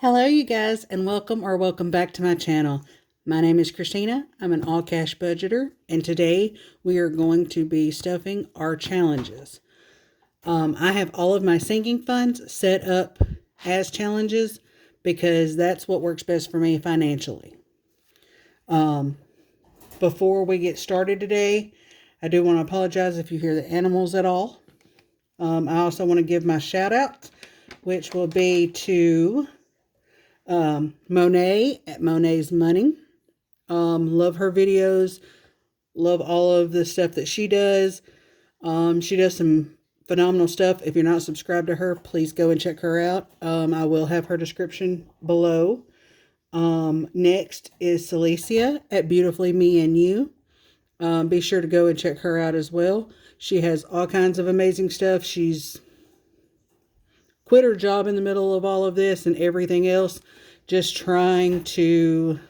Hello you guys, and welcome back to my channel. My name is Christina. I'm an all cash budgeter, and today we are going to be stuffing our challenges. I have all of my sinking funds set up as challenges because that's what works best for me financially. Before we get started today, I do want to apologize if you hear the animals at all. I also want to give my shout out, which will be to Monet at Monet's Money. Love her videos. Love all of the stuff that she does. She does some phenomenal stuff. If you're not subscribed to her, please go and check her out. I will have her description below. Next is Celicia at Beautifully Me and You. Be sure to go and check her out as well. She has all kinds of amazing stuff. She's quit her job in the middle of all of this and everything else, just trying to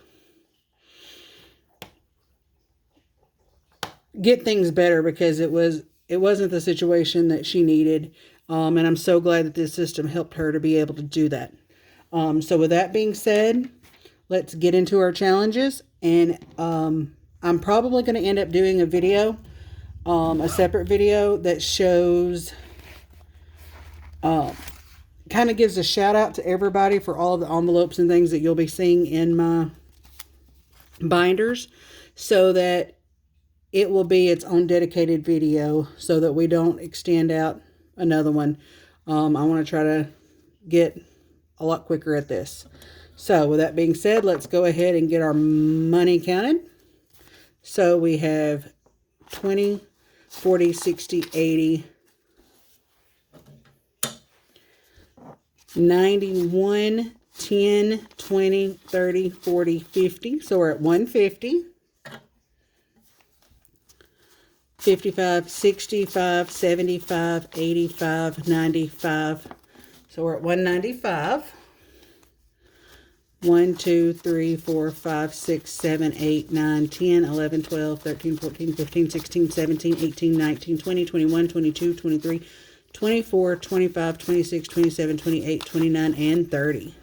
get things better because it wasn't the situation that she needed. And I'm so glad that this system helped her to be able to do that. So with that being said, let's get into our challenges. And I'm probably going to end up doing a video, a separate video that shows, kind of gives a shout out to everybody for all of the envelopes and things that you'll be seeing in my binders, so that it will be its own dedicated video so that we don't extend out another one. I want to try to get a lot quicker at this. So with that being said, let's go ahead and get our money counted. So we have 20, 40, 60, 80, 91, 10, 20, 30, 40, 50. So we're at 150. 55, 65, 75, 85, 95. So we're at 195. 1, 2, 3, 4, 5, 6, 7, 8, 9, 10, 11, 12, 13, 14, 15, 16, 17, 18, 19, 20, 21, 22, 23, 24, 25, 26, 27, 28, 29, and 30.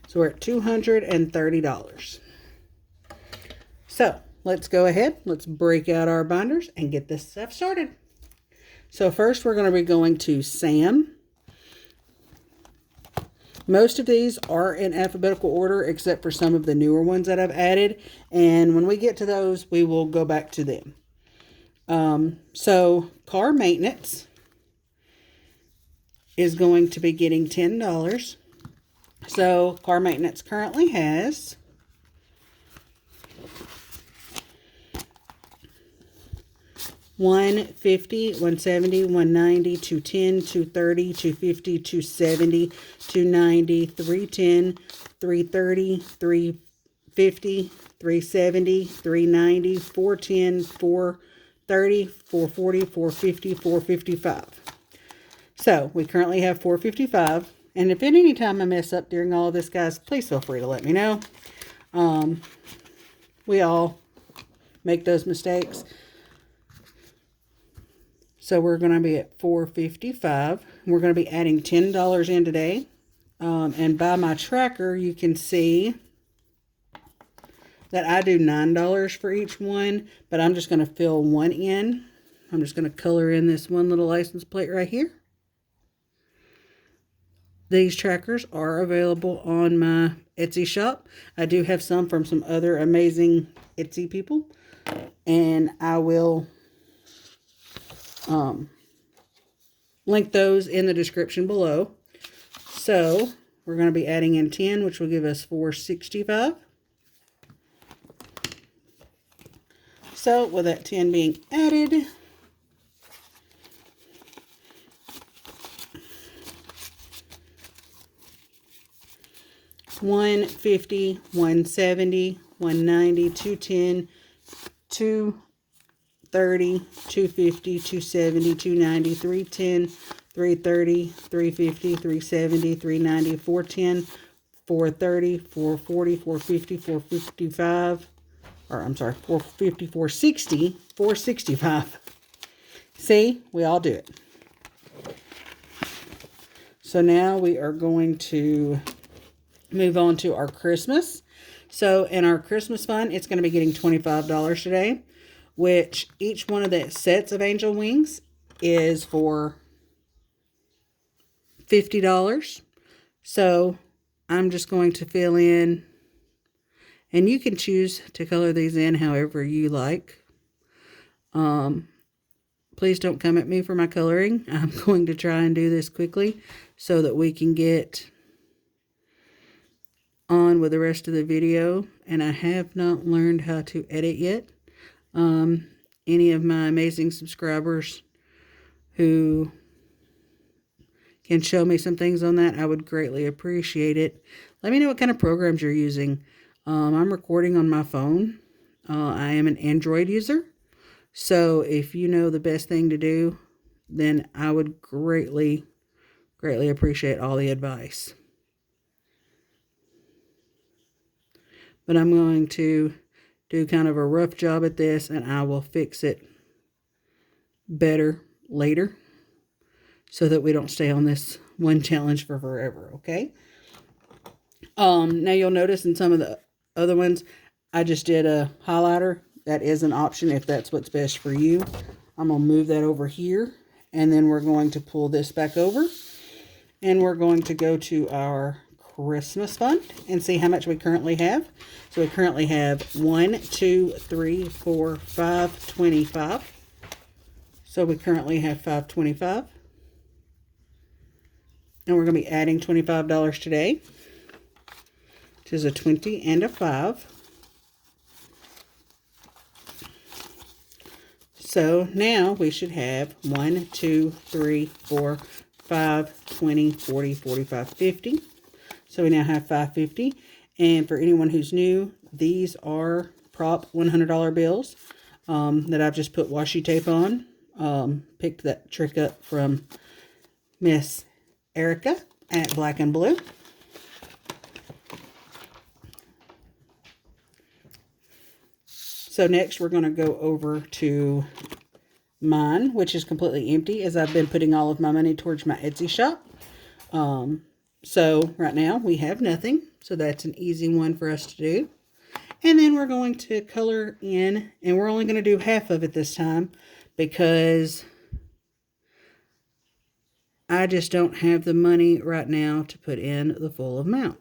So we're at $230. So let's go ahead. Let's break out our binders and get this stuff started. So first we're going to be going to Sam. Most of these are in alphabetical order except for some of the newer ones that I've added. And when we get to those, we will go back to them. So car maintenance is going to be getting $10. So car maintenance currently has $150, $170, $190, $210, $230, $250, $270, $290, $310, $330, $350, $370, $390, $410, $430, $440, $450, $455. So we currently have $455. And if at any time I mess up during all of this, guys, please feel free to let me know. We all make those mistakes. So we're going to be at $455. We're going to be adding $10 in today. And by my tracker, you can see that I do $9 for each one, but I'm just going to fill one in. I'm just going to color in this one little license plate right here. These trackers are available on my Etsy shop. I do have some from some other amazing Etsy people, and I will link those in the description below. So we're going to be adding in 10, which will give us $465. So with that 10 being added, $150, $170, $190, $210, $230, $250, $270, $290, $310, $330, $350, $370, $390, $410, $430, $440, $450, $455, or I'm sorry, $450, $460, $465. See, we all do it. So now we are going to move on to our Christmas. So in our Christmas fund, it's going to be getting $25 today, which each one of the sets of angel wings is for $50. So I'm just going to fill in, and you can choose to color these in however you like. Please don't come at me for my coloring. I'm going to try and do this quickly so that we can get on with the rest of the video. And I have not learned how to edit yet. Any of my amazing subscribers who can show me some things on that, I would greatly appreciate it. Let me know what kind of programs you're using. I'm recording on my phone. I am an Android user. So if you know the best thing to do, then I would greatly appreciate all the advice. But I'm going to do kind of a rough job at this, and I will fix it better later so that we don't stay on this one challenge for forever, okay? Now you'll notice in some of the other ones, I just did a highlighter. That is an option if that's what's best for you. I'm going to move that over here, and then we're going to pull this back over, and we're going to go to our Christmas fund and see how much we currently have. So we currently have 1, 2, 3, 4, 5, 25. So we currently have $5.25. And we're going to be adding $25 today, which is a 20 and a 5. So now we should have 1, 2, 3, 4, 5, 20, 40, 45, 50. So we now have $5.50. And for anyone who's new, these are prop $100 bills that I've just put washi tape on. Picked that trick up from Miss Erica at Black and Blue. So next we're going to go over to mine, which is completely empty as I've been putting all of my money towards my Etsy shop. So right now we have nothing. So that's an easy one for us to do. And then we're going to color in, and we're only going to do half of it this time because I just don't have the money right now to put in the full amount.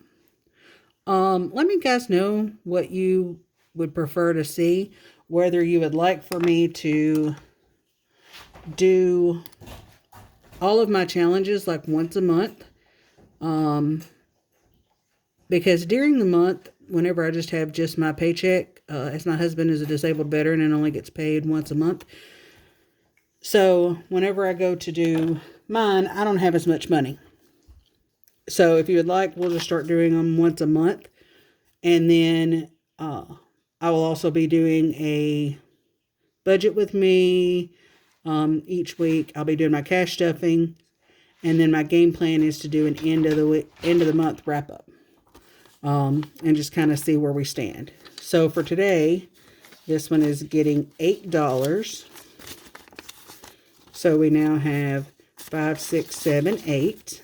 Let me guys know what you would prefer to see, whether you would like for me to do all of my challenges like once a month. Because during the month, whenever I just have just my paycheck, as my husband is a disabled veteran and only gets paid once a month. So whenever I go to do mine, I don't have as much money. So if you would like, we'll just start doing them once a month. And then I will also be doing a budget with me each week. I'll be doing my cash stuffing. And then my game plan is to do an end of the month wrap up. And just kind of see where we stand. So for today, this one is getting $8. So we now have 5, 6, 7, 8.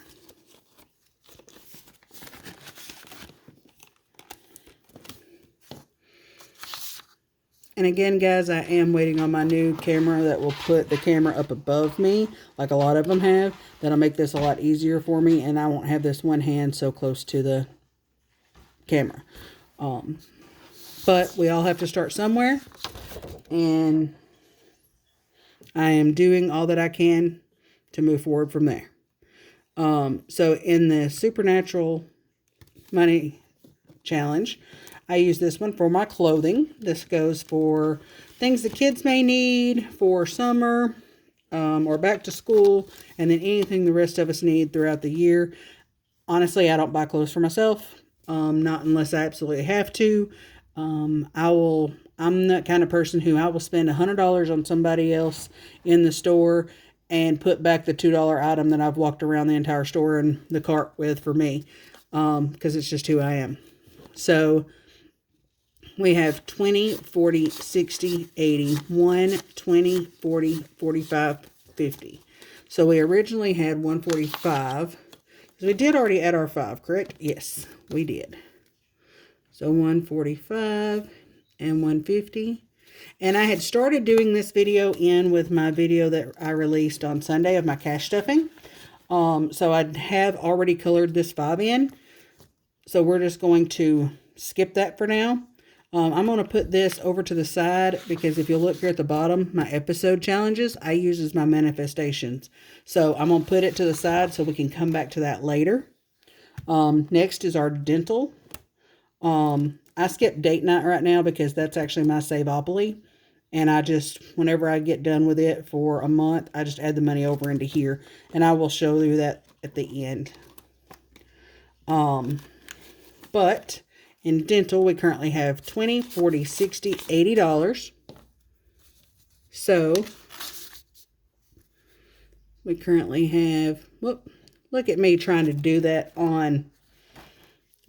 And again, guys, I am waiting on my new camera that will put the camera up above me, like a lot of them have. That'll make this a lot easier for me, and I won't have this one hand so close to the camera. But we all have to start somewhere, and I am doing all that I can to move forward from there. So in the Supernatural Money Challenge, I use this one for my clothing. This goes for things the kids may need for summer or back to school, and then anything the rest of us need throughout the year. Honestly, I don't buy clothes for myself, not unless I absolutely have to. I'm that kind of person who I will spend $100 on somebody else in the store and put back the $2 item that I've walked around the entire store in the cart with for me, because it's just who I am. So we have 20, 40, 60, 80, 1, 20, 40, 45, 50. So we originally had 145. So we did already add our 5, correct? Yes, we did. So 145 and 150. And I had started doing this video in with my video that I released on Sunday of my cash stuffing. So I have already colored this 5 in. So we're just going to skip that for now. I'm going to put this over to the side because if you look here at the bottom, my episode challenges, I use as my manifestations. So I'm going to put it to the side so we can come back to that later. Next is our dental. I skip date night right now because that's actually my Stevopoly. And I just, whenever I get done with it for a month, I just add the money over into here. And I will show you that at the end. But in dental, we currently have $20, $40, $60, $80. So we currently have, whoop, look at me trying to do that on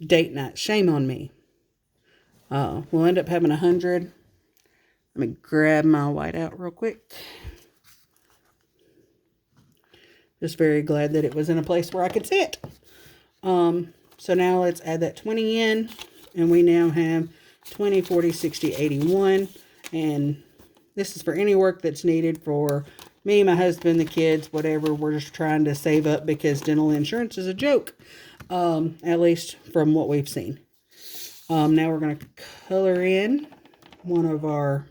date night. Shame on me. We'll end up having 100. Let me grab my white out real quick. Just very glad that it was in a place where I could see it. So now let's add that 20 in. And we now have 20, 40, 60, 81. And this is for any work that's needed for me, my husband, the kids, whatever. We're just trying to save up because dental insurance is a joke. At least from what we've seen. Now we're going to color in one of our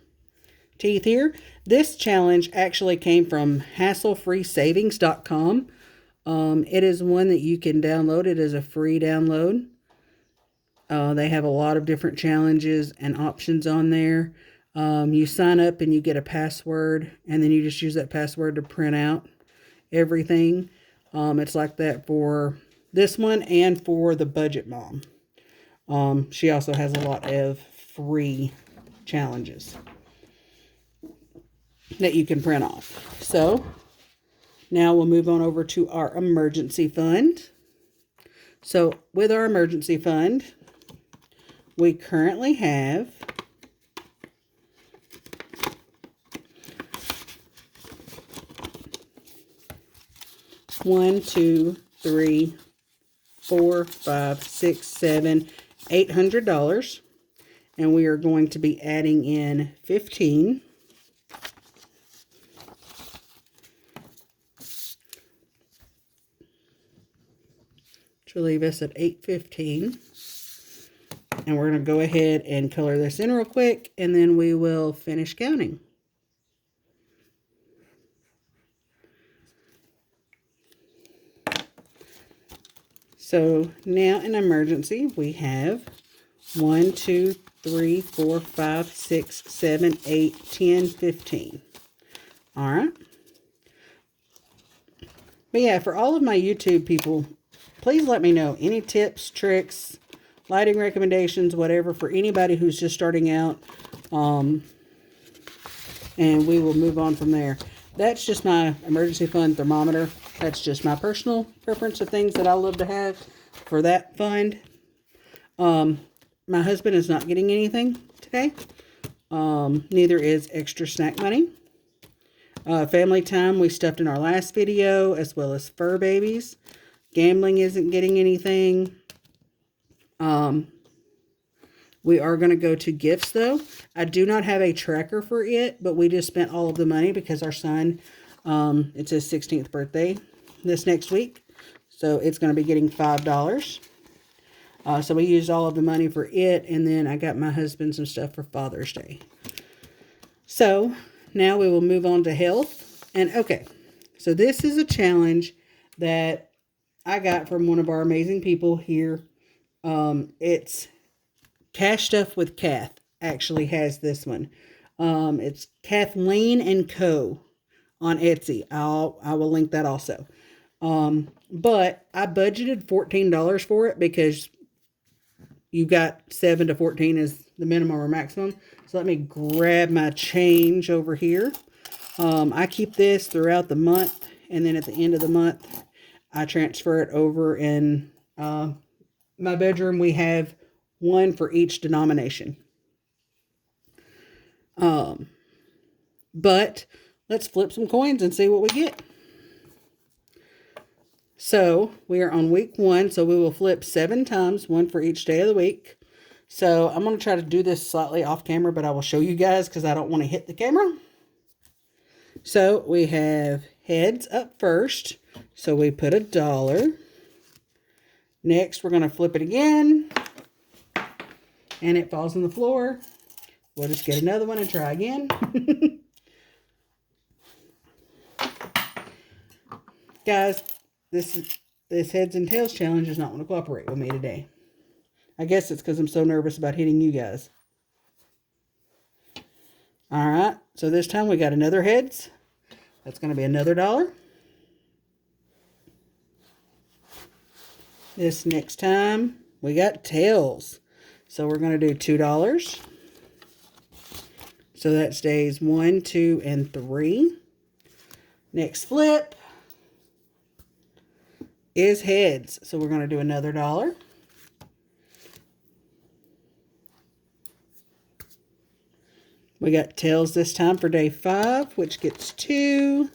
teeth here. This challenge actually came from hasslefreesavings.com. It is one that you can download. It is a free download. They have a lot of different challenges and options on there. You sign up and you get a password, and then you just use that password to print out everything. It's like that for this one and for the Budget Mom. She also has a lot of free challenges that you can print off. So now we'll move on over to our emergency fund. So with our emergency fund, we currently have $800, and we are going to be adding in 15. Which will leave us at 815. And we're going to go ahead and color this in real quick, and then we will finish counting. So now in emergency, we have 1, 2, 3, 4, 5, 6, 7, 8, 10, 15. All right. But yeah, for all of my YouTube people, please let me know any tips, tricks, lighting recommendations, whatever, for anybody who's just starting out. And we will move on from there. That's just my emergency fund thermometer. That's just my personal preference of things that I love to have for that fund. My husband is not getting anything today. Neither is extra snack money. Family time we stuffed in our last video, as well as fur babies. Gambling isn't getting anything. We are going to go to gifts, though. I do not have a tracker for it, but we just spent all of the money because our son, it's his 16th birthday this next week. So it's going to be getting $5. So we used all of the money for it, and then I got my husband some stuff for Father's Day. So now we will move on to health. And okay, so this is a challenge that I got from one of our amazing people here. It's Cash Stuff with Kath actually has this one. It's Kathleen and Co. on Etsy. I will link that also. But I budgeted $14 for it because you got 7 to 14 is the minimum or maximum. So let me grab my change over here. I keep this throughout the month, and then at the end of the month, I transfer it over. In my bedroom, we have one for each denomination. But let's flip some coins and see what we get. So we are on week 1, so we will flip 7 times, 1 for each day of the week. So I'm going to try to do this slightly off camera, but I will show you guys because I don't want to hit the camera. So we have heads up first. So we put $1. Next, we're going to flip it again. And it falls on the floor. We'll just get another one and try again. Guys, this heads and tails challenge does not want to cooperate with me today. I guess it's because I'm so nervous about hitting you guys. Alright, so this time we got another heads. That's going to be another $1. This next time we got tails. So we're going to do $2. So that stays 1, 2, and 3. Next flip is heads. So we're going to do another $1. We got tails this time for day 5, which gets 2.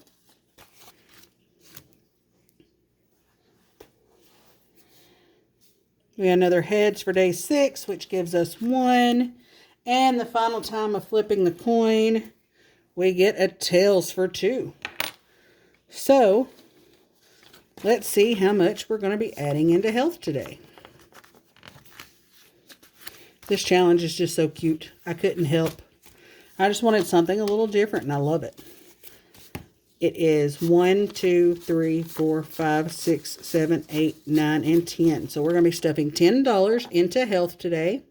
We got another heads for day 6, which gives us 1. And the final time of flipping the coin, we get a tails for 2. So let's see how much we're going to be adding into health today. This challenge is just so cute. I couldn't help. I just wanted something a little different, and I love it. It is 1, 2, 3, 4, 5, 6, 7, 8, 9, and 10. So we're going to be stuffing $10 into health today.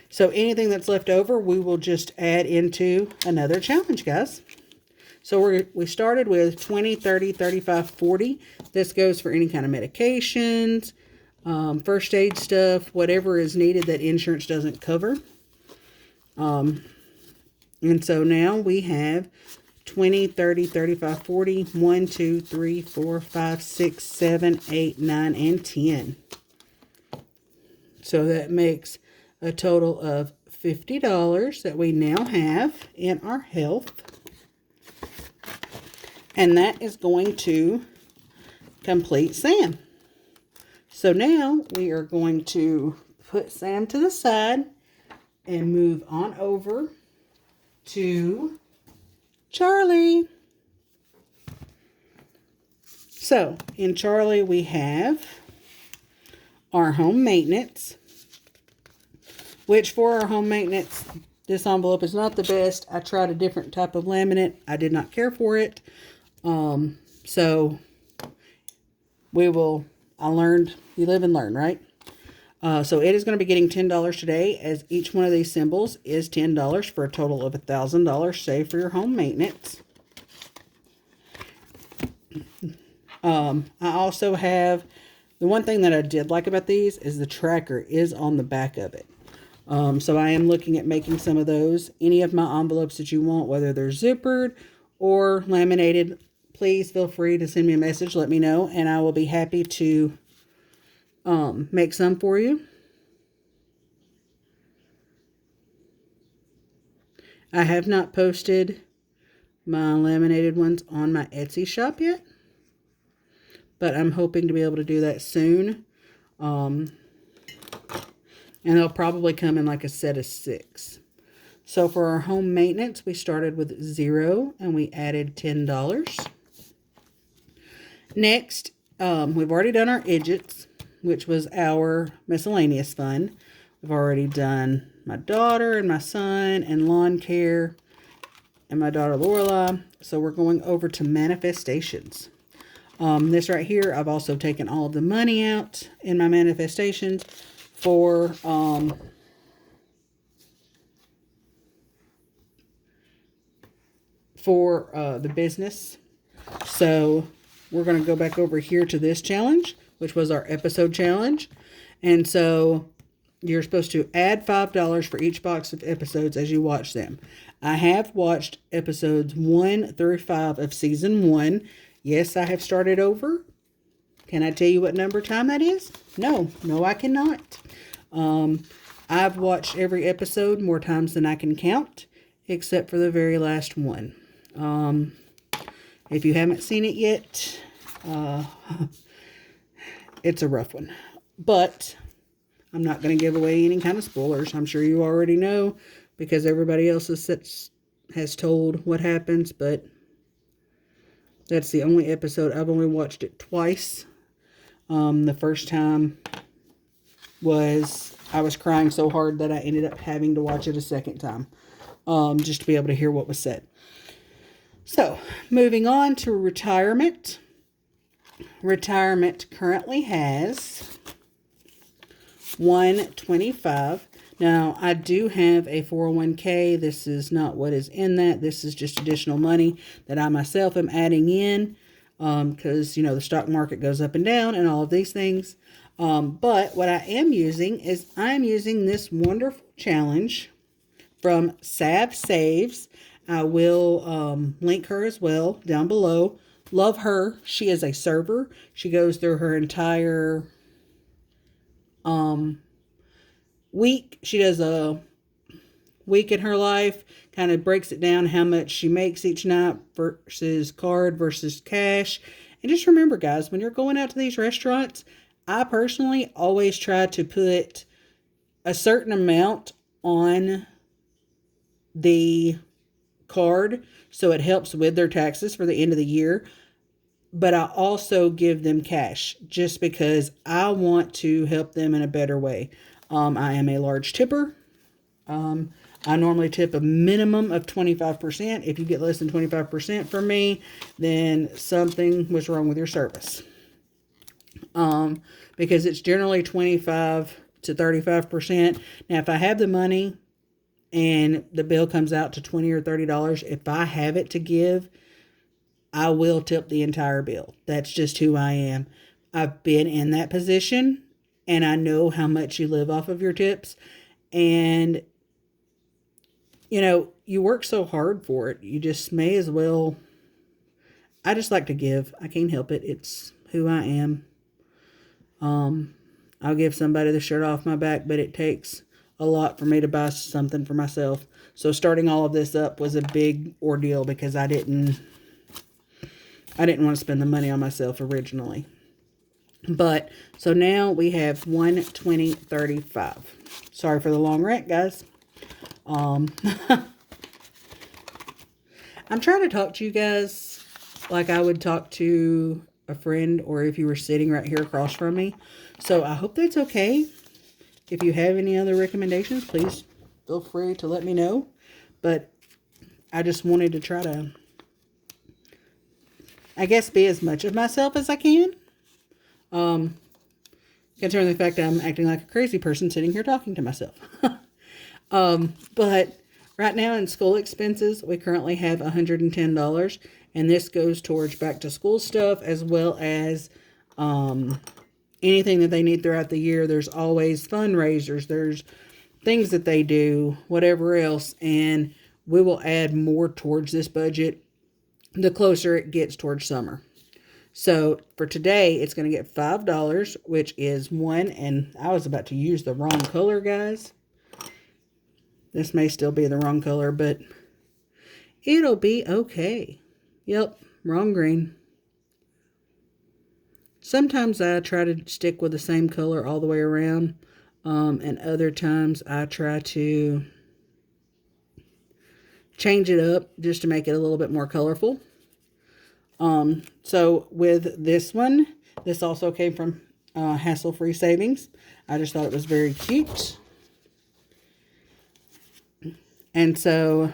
So anything that's left over, we will just add into another challenge, guys. So we started with 20, 30, 35, 40. This goes for any kind of medications, first aid stuff, whatever is needed that insurance doesn't cover. And so now we have 20, 30, 35, 40, 1, 2, 3, 4, 5, 6, 7, 8, 9, and 10. So that makes a total of $50 that we now have in our health. And that is going to complete Sam. So now we are going to put Sam to the side and move on over to Charlie. So in Charlie we have our home maintenance, which for our home maintenance, this envelope is not the best. I tried a different type of laminate. I did not care for it. So I learned, you live and learn, right? So it is going to be getting $10 today, as each one of these symbols is $10 for a total of $1,000 saved for your home maintenance. I also have, the one thing that I did like about these is the tracker is on the back of it. So I am looking at making some of those. Any of my envelopes that you want, whether they're zippered or laminated, please feel free to send me a message. Let me know, and I will be happy to make some for you. I have not posted my laminated ones on my Etsy shop yet, but I'm hoping to be able to do that soon. And they'll probably come in like a set of 6. So for our home maintenance, we started with 0 and we added $10. Next, we've already done our idiots, which was our miscellaneous fund. We've already done my daughter and my son and lawn care and my daughter Lorelai. So we're going over to manifestations. This right here, I've also taken all of the money out in my manifestations for the business. So we're going to go back over here to this challenge, which was our episode challenge. And so you're supposed to add $5 for each box of episodes as you watch them. I have watched episodes 1 through 5 of season 1. Yes, I have started over. Can I tell you what number time that is? No, I cannot. I've watched every episode more times than I can count, except for the very last one. If you haven't seen it yet, it's a rough one. But I'm not going to give away any kind of spoilers. I'm sure you already know because everybody else has told what happens. But that's the only episode. I've only watched it twice. The first time was I was crying so hard that I ended up having to watch it a second time. Just to be able to hear what was said. So, moving on to retirement. Retirement currently has $125. Now, I do have a 401k. This is not what is in that. This is just additional money that I myself am adding in because, you know, the stock market goes up and down and all of these things. But what I am using is I'm using this wonderful challenge from Sav Saves. I will link her as well down below. Love her. She is a server. She goes through her entire week. She does a week in her life, kind of breaks it down how much she makes each night versus card versus cash. And just remember, guys, when you're going out to these restaurants, I personally always try to put a certain amount on the card so it helps with their taxes for the end of the year. But I also give them cash just because I want to help them in a better way. I am a large tipper. I normally tip a minimum of 25%. If you get less than 25% from me, then something was wrong with your service. Because it's generally 25 to 35%. Now, if I have the money and the bill comes out to $20 or $30, if I have it to give, I will tip the entire bill. That's just who I am. I've been in that position, and I know how much you live off of your tips. And, you know, you work so hard for it. You just may as well. I just like to give. I can't help it. It's who I am. I'll give somebody the shirt off my back, but it takes a lot for me to buy something for myself. So starting all of this up was a big ordeal because I didn't want to spend the money on myself originally. But so now we have 120.35. Sorry for the long rant, guys. I'm trying to talk to you guys like I would talk to a friend or if you were sitting right here across from me. So I hope that's okay. If you have any other recommendations, please feel free to let me know. But I just wanted to try to, I guess, be as much of myself as I can. Considering the fact that I'm acting like a crazy person sitting here talking to myself. But right now in school expenses, we currently have $110. And this goes towards back to school stuff as well as anything that they need throughout the year. There's always fundraisers. There's things that they do, whatever else. And we will add more towards this budget the closer it gets towards summer. So for today, it's going to get $5, which is one. And I was about to use the wrong color, guys. This may still be the wrong color, but it'll be okay. Yep, wrong green. Sometimes I try to stick with the same color all the way around. And other times I try to change it up just to make it a little bit more colorful. So with this one, this also came from Hassle-Free Savings. I just thought it was very cute. And so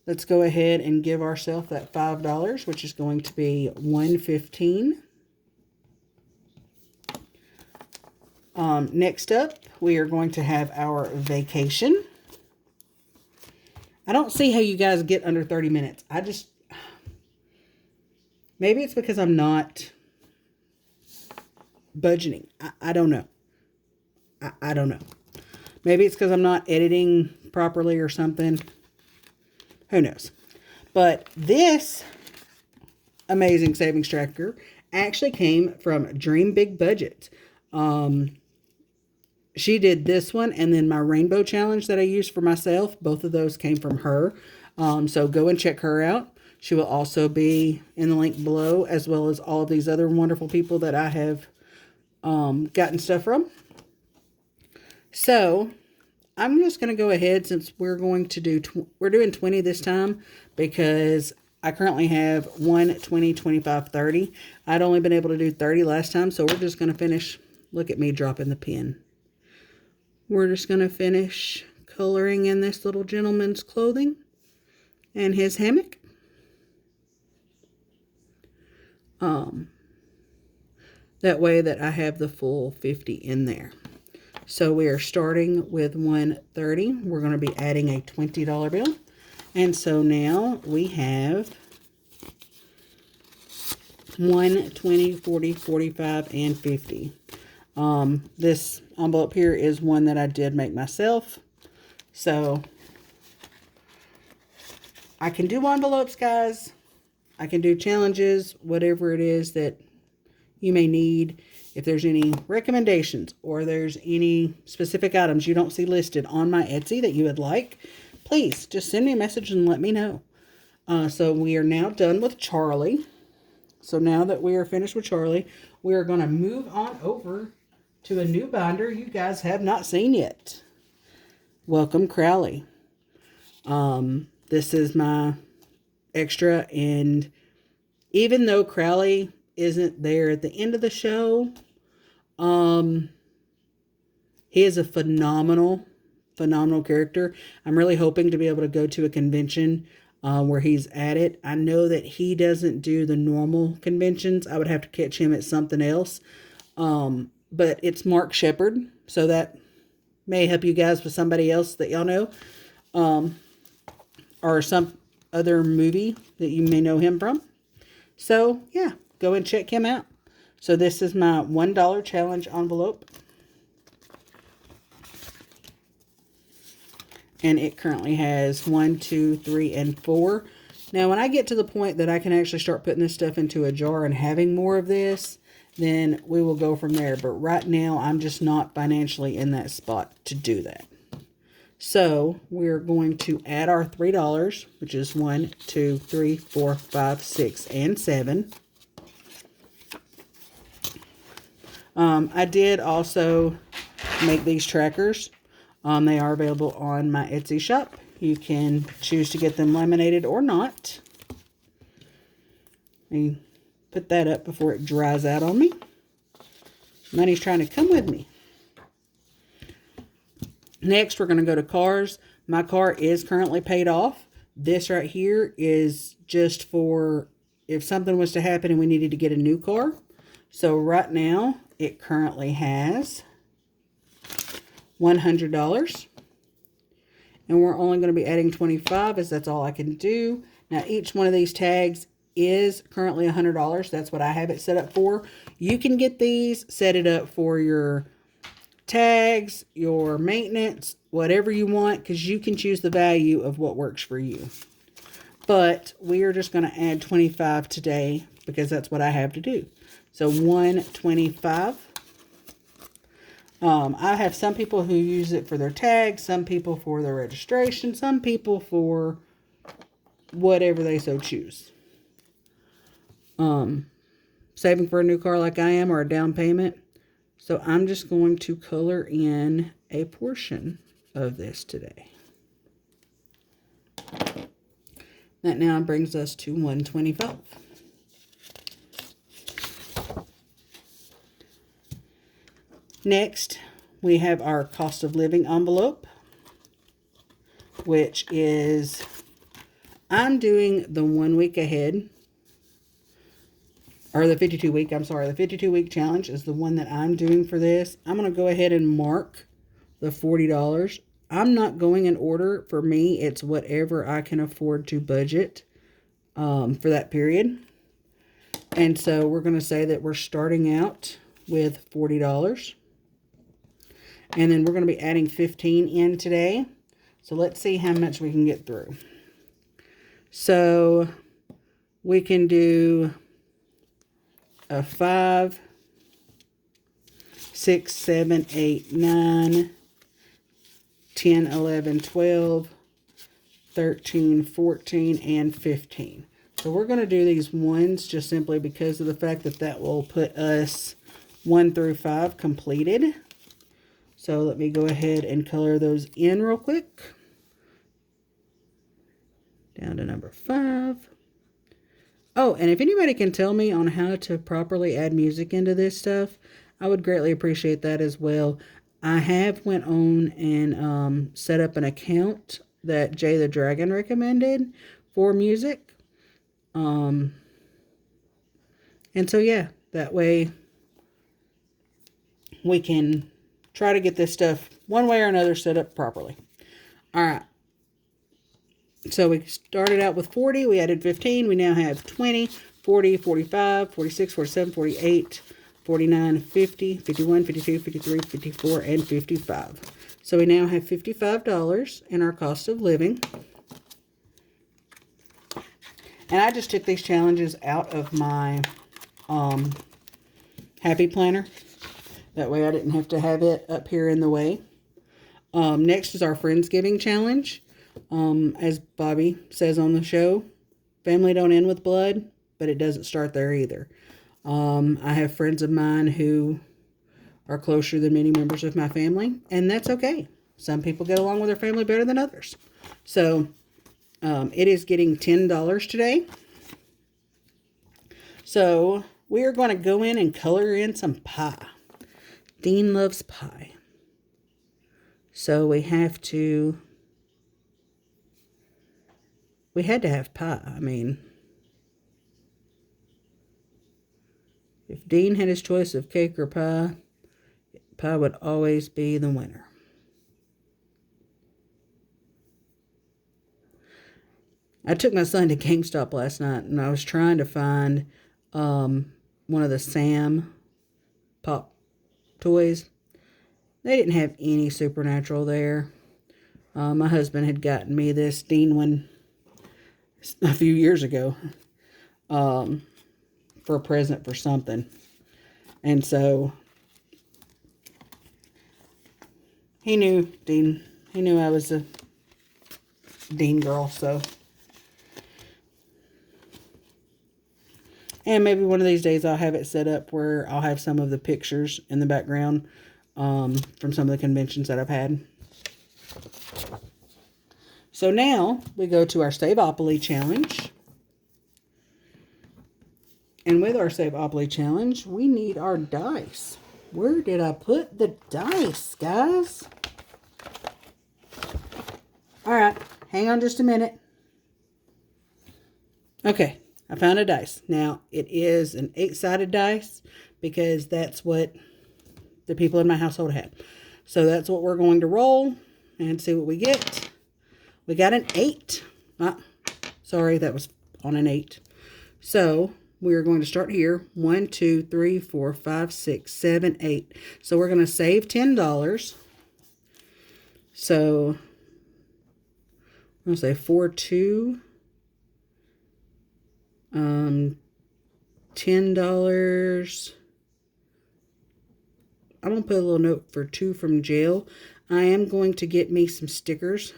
let's go ahead and give ourselves that $5, which is going to be $115. Next up, we are going to have our vacation. I don't see how you guys get under 30 minutes. Maybe it's because I'm not budgeting. I don't know. I don't know. Maybe it's because I'm not editing properly or something. Who knows? But this amazing savings tracker actually came from Dream Big Budget. She did this one and then my rainbow challenge that I used for myself. Both of those came from her. So go and check her out. She will also be in the link below, as well as all of these other wonderful people that I have gotten stuff from. So I'm just going to go ahead, since we're going to do, we're doing 20 this time, because I currently have 1, 20, 25, 30. I'd only been able to do 30 last time, so we're just going to finish. Look at me dropping the pen. We're just going to finish coloring in this little gentleman's clothing and his hammock. That way that I have the full 50 in there. So we are starting with 130. We're going to be adding a $20 bill. And so now we have 1, 20, 40, 45, and 50. This envelope here is one that I did make myself. So I can do envelopes, guys. I can do challenges, whatever it is that you may need. If there's any recommendations or there's any specific items you don't see listed on my Etsy that you would like, please just send me a message and let me know. So we are now done with Charlie. So now that we are finished with Charlie, we are going to move on over to a new binder you guys have not seen yet. Welcome, Crowley. This is my extra, and even though Crowley isn't there at the end of the show, he is a phenomenal character. I'm really hoping to be able to go to a convention where he's at it. I know that he doesn't do the normal conventions. I would have to catch him at something else. But it's Mark Shepard, so that may help you guys with somebody else that y'all know. Or some other movie that you may know him from. So, yeah, go and check him out. So this is my $1 challenge envelope. And it currently has 1, 2, 3, and 4. Now, when I get to the point that I can actually start putting this stuff into a jar and having more of this, then we will go from there. But right now, I'm just not financially in that spot to do that. So we're going to add our $3, which is 1, 2, 3, 4, 5, 6, and 7. I did also make these trackers. They are available on my Etsy shop. You can choose to get them laminated or not. Let me put that up before it dries out on me. Money's trying to come with me. Next, we're going to go to cars. My car is currently paid off. This right here is just for if something was to happen and we needed to get a new car. So right now, it currently has $100. And we're only going to be adding 25 as that's all I can do. Now, each one of these tags is currently $100. That's what I have it set up for. You can get these, set it up for your tags, your maintenance, whatever you want, because you can choose the value of what works for you. But we are just going to add 25 today because that's what I have to do. So 125. I have some people who use it for their tags, some people for their registration, some people for whatever they so choose. Saving for a new car like I am, or a down payment. So I'm just going to color in a portion of this today. That now brings us to 125. Next, we have our cost of living envelope, which is, I'm doing the 1 week ahead, or the 52 week, I'm sorry, the 52 week challenge is the one that I'm doing for this. I'm going to go ahead and mark the $40. I'm not going in order. For me, it's whatever I can afford to budget for that period. And so we're going to say that we're starting out with $40. And then we're going to be adding 15 in today. So let's see how much we can get through. So we can do a 5, 6, 7, 8, 9, 10, 11, 12, 13, 14, and 15. So we're going to do these ones just simply because of the fact that that will put us 1 through 5 completed. So let me go ahead and color those in real quick. Down to number 5. Oh, and if anybody can tell me on how to properly add music into this stuff, I would greatly appreciate that as well. I have went on and set up an account that Jay the Dragon recommended for music. And so, yeah, that way we can try to get this stuff one way or another set up properly. All right. So we started out with 40. We added 15. We now have 20, 40, 45, 46, 47, 48, 49, 50, 51, 52, 53, 54, and 55. So we now have $55 in our cost of living. And I just took these challenges out of my Happy Planner. That way I didn't have to have it up here in the way. Next is our Friendsgiving challenge. As Bobby says on the show, family don't end with blood, but it doesn't start there either. I have friends of mine who are closer than many members of my family, and that's okay. Some people get along with their family better than others. So, it is getting $10 today. So, we are going to go in and color in some pie. Dean loves pie. So, we had to have pie. I mean, if Dean had his choice of cake or pie, pie would always be the winner. I took my son to GameStop last night, and I was trying to find one of the Sam Pop toys. They didn't have any Supernatural there. My husband had gotten me this Dean one a few years ago for a present for something. And so he knew I was a Dean girl, so. And maybe one of these days I'll have it set up where I'll have some of the pictures in the background from some of the conventions that I've had. So now we go to our Stevopoly challenge. And with our Stevopoly challenge, we need our dice. Where did I put the dice, guys? All right, hang on just a minute. Okay, I found a dice. Now, it is an 8-sided dice because that's what the people in my household had. So that's what we're going to roll and see what we get. We got an 8. Sorry, that was on an 8. So we're going to start here. 1, 2, 3, 4, 5, 6, 7, 8. So we're going to save $10. So I'm going to say 4, 2. $10. I'm going to put a little note for 2 from jail. I am going to get me some stickers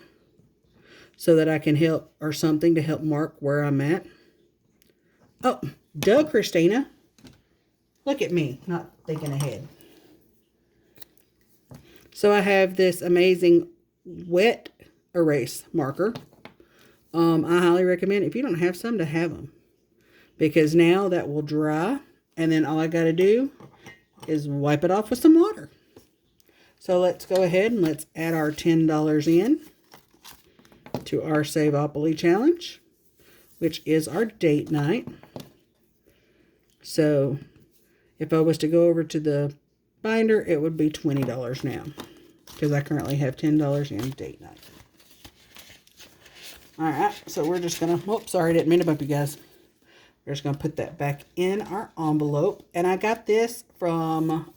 so that I can help, or something to help mark where I'm at. Oh, duh, Christina. Look at me, not thinking ahead. So I have this amazing wet erase marker. I highly recommend, if you don't have some, to have them. Because now that will dry, and then all I got to do is wipe it off with some water. So let's go ahead and let's add our $10 in to our Stevopoly challenge, which is our date night. So if I was to go over to the binder, it would be $20 now, because I currently have $10 in date night. All right, so we're just going to, oops, sorry, didn't mean to bump you guys. We're just going to put that back in our envelope. And I got this from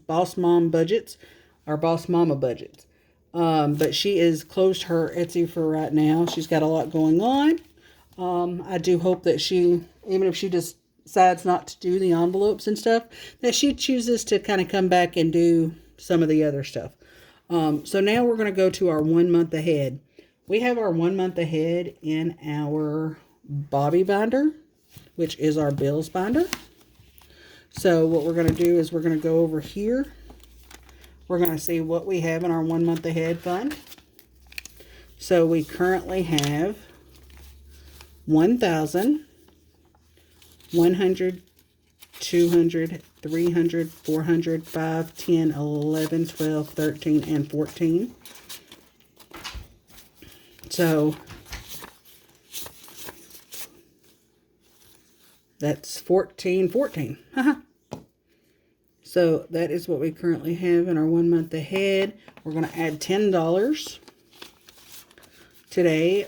Boss Mom Budgets, or Boss Mama Budgets. But she is closed her Etsy for right now. She's got a lot going on. I do hope that she, even if she just decides not to do the envelopes and stuff, that she chooses to kind of come back and do some of the other stuff. So now we're going to go to our 1 month ahead. We have our 1 month ahead in our Bobby binder, which is our bills binder. So what we're going to do is we're going to go over here. We're going to see what we have in our 1 month ahead fund. So we currently have 1,000, 100, 200, 300, 400, 5, 10, 11, 12, 13, and 14. So that's 14. So that is what we currently have in our 1 month ahead. We're going to add $10 today,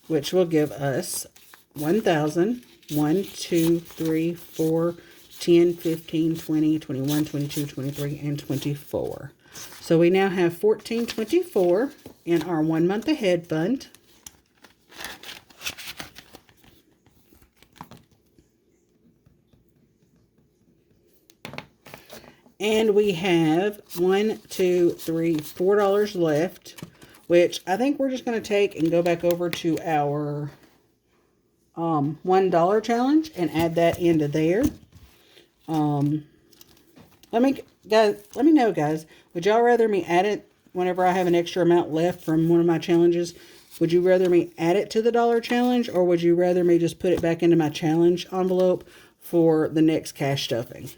which will give us 1,000, 1, 2, 3, 4, 10, 15, 20, 21, 22, 23, and 24. So we now have $14.24 in our 1 month ahead fund. And we have $4 left, which I think we're just going to take and go back over to our $1 challenge and add that into there. Let me know, guys. Would y'all rather me add it whenever I have an extra amount left from one of my challenges? Would you rather me add it to the dollar challenge, or would you rather me just put it back into my challenge envelope for the next cash stuffing?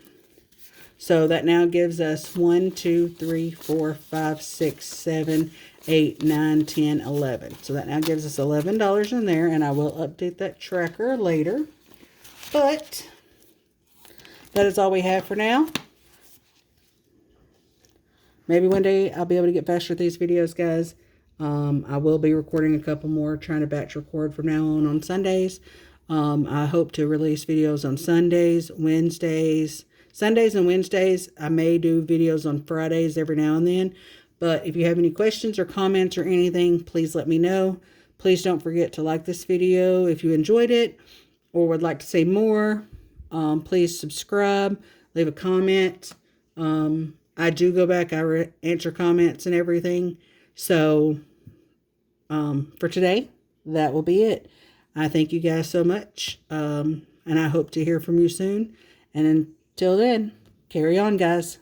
So that now gives us 1, 2, 3, 4, 5, 6, 7, 8, 9, 10, 11. So that now gives us $11 in there, and I will update that tracker later. But that is all we have for now. Maybe one day I'll be able to get faster at these videos, guys. I will be recording a couple more, trying to batch record from now on Sundays. I hope to release videos on Sundays, Sundays and Wednesdays. I may do videos on Fridays every now and then. But if you have any questions or comments or anything, please let me know. Please don't forget to like this video if you enjoyed it or would like to see more. Please subscribe, leave a comment. I do go back, I answer comments and everything. So for today, that will be it. I thank you guys so much. And I hope to hear from you soon. And until then, carry on, guys.